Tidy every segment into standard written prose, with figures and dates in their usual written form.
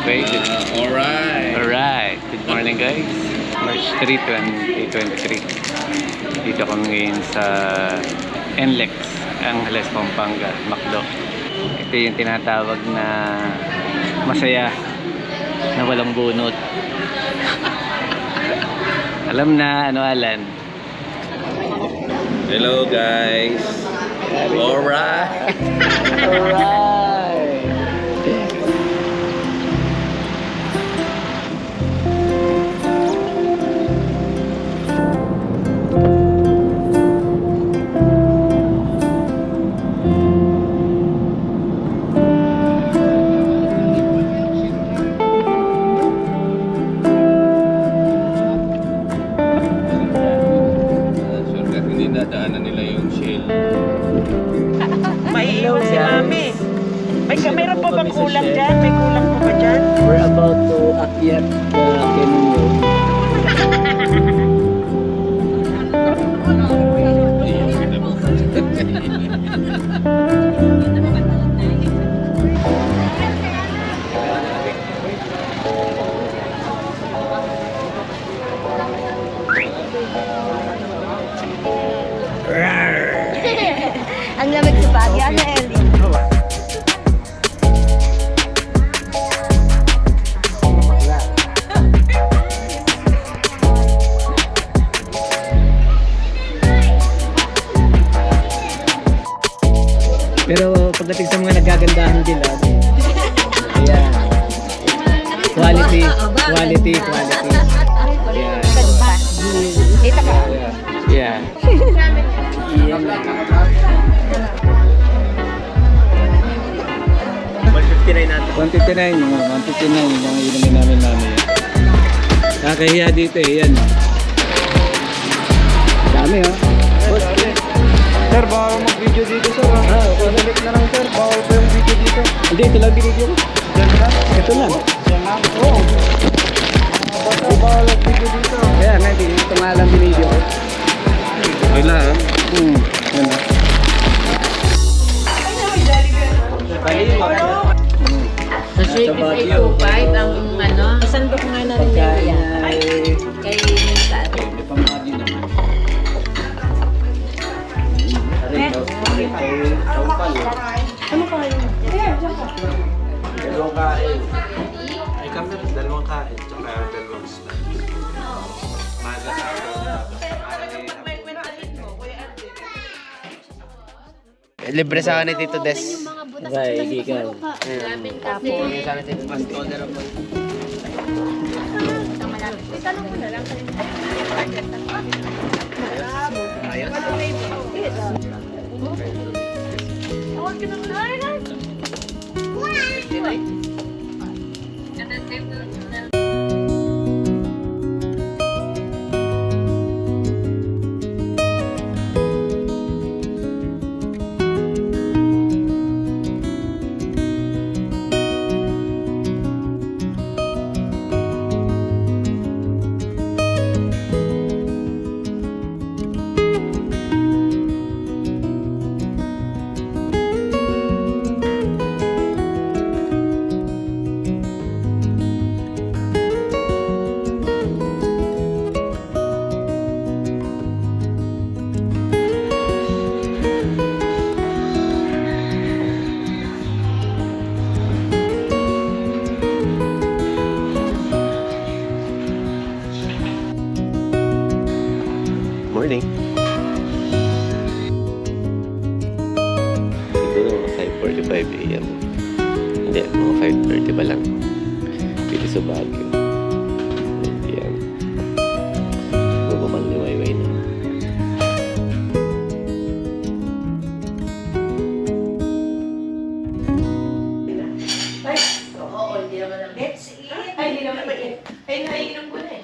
Okay, good. Alright. Alright, good morning guys. March 3, 2023. Dito kami ngayon sa NLEX, Angeles, Pampanga, Macdo. Ito yung tinatawag na masaya na walang bunot. Alam na, ano Alan? Hello guys. Alright. Alright. Dadaanan nila yung shell. Maiiwan si Mami. Meron pa bang kulang dyan? May kulang pa ba dyan? We're about to akyat the canyon. Ang lamig sa Baguio, ano Ellie? Pero pagdating sa mga nagagandahan nila, ayan. Quality. Yeah. Dito ka. Yeah. Iyan lang. 159 natin. 159 yung 159 yung inumin namin namin. Nakahiya dito eh, yan. Dami oh. Sir, bawal mag-video dito, sir. Pabalik na lang, sir. Bawal pa yung video dito. Hindi, ito lang binigyo ko. Diyan lang? Ito lang. Diyan lang? Oo. Basta bawal mag-video dito. Kaya nga, ito nga lang binigyo ko. Wala ha? Yan oh. Sa Shake is 825 ang ano, sandok nga na rin niya. Kay Minsan. May pamagyo naman. Ano ka yun? Dalawang kain. Ay kami, dalawang kain. Tsaka dalawang snack. Maga sa Libre sa akin ni Tito Des. Right, ikaw. Libre sa akin ni Tito Des. Order ako. Tanong mo na lang. Ayos. morning. Siguro mga 5:45 AM. Hindi, mga 5:30 pa lang. Dito sa Baguio. Yan. Bumabang liwayway na. Ay, hindi naman mag-in. Ay, naiinom ko na eh.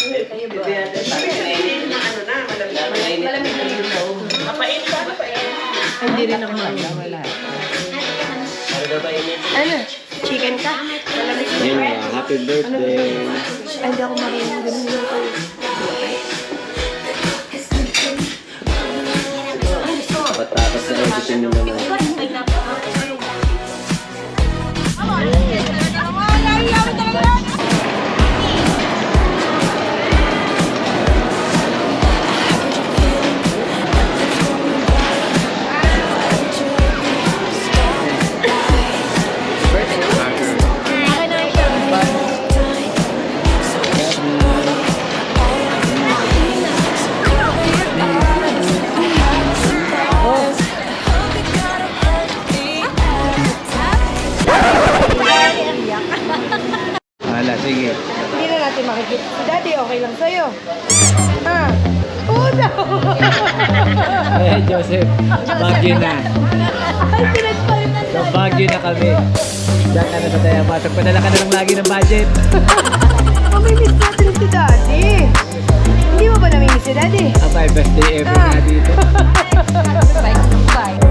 Kayo ba? Naiinom na ano na, malamig. Malamig na yun na. Mapain ka, mapain. Hindi rin ako wala. Ano? Chicken ka? Malamig na. Ayun, happy birthday. Ay, hindi ako marunong ganun. Patatas na editing nyo naman. Sige. Hindi na natin makikita. Si Daddy, okay lang sa'yo. Ah. Oo daw. Eh, Joseph. Bagyo na. Ay, pinagpalitan So, Bagyo na kami. Diyan ka na sa Tayama. So, padala ka na lang lagi ng budget. Mamimiss natin si Daddy. Hindi mo ba namimiss si Daddy? Ang my best day ever na dito. Bye. Bye.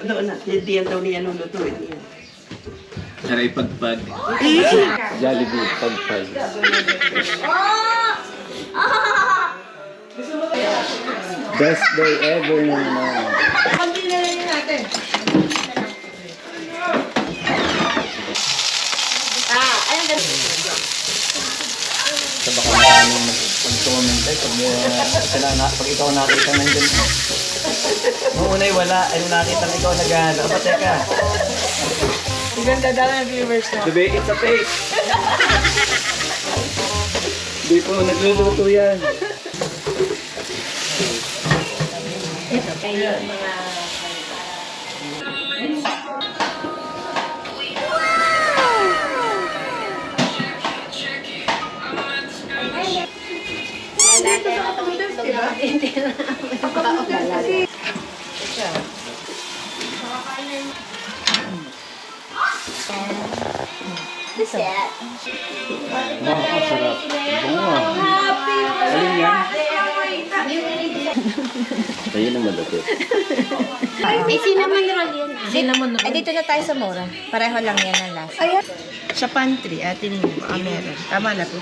Doon na. Hindi yan daw niya lulutuin. Aray pagpag. Jollibee pagpag. Best day ever naman. Sa baka maraming pag-comment pag ikaw nakita nandun. Nung una'y wala, ay nung nakita na ikaw naghahanap. Aba, teka. Ilan dadala ng viewers mo? Diba, it's a fake. Hindi po, nagluluto yan. Sarap. Bunga. Alin yan? Ayun ang malapit. May cinnamon roll yun. Cinnamon Ay, dito na tayo sa Mora. Pareho lang yan ang last. Sa pantry, atin mo. Meron. Tama na po.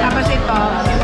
Tapos ito,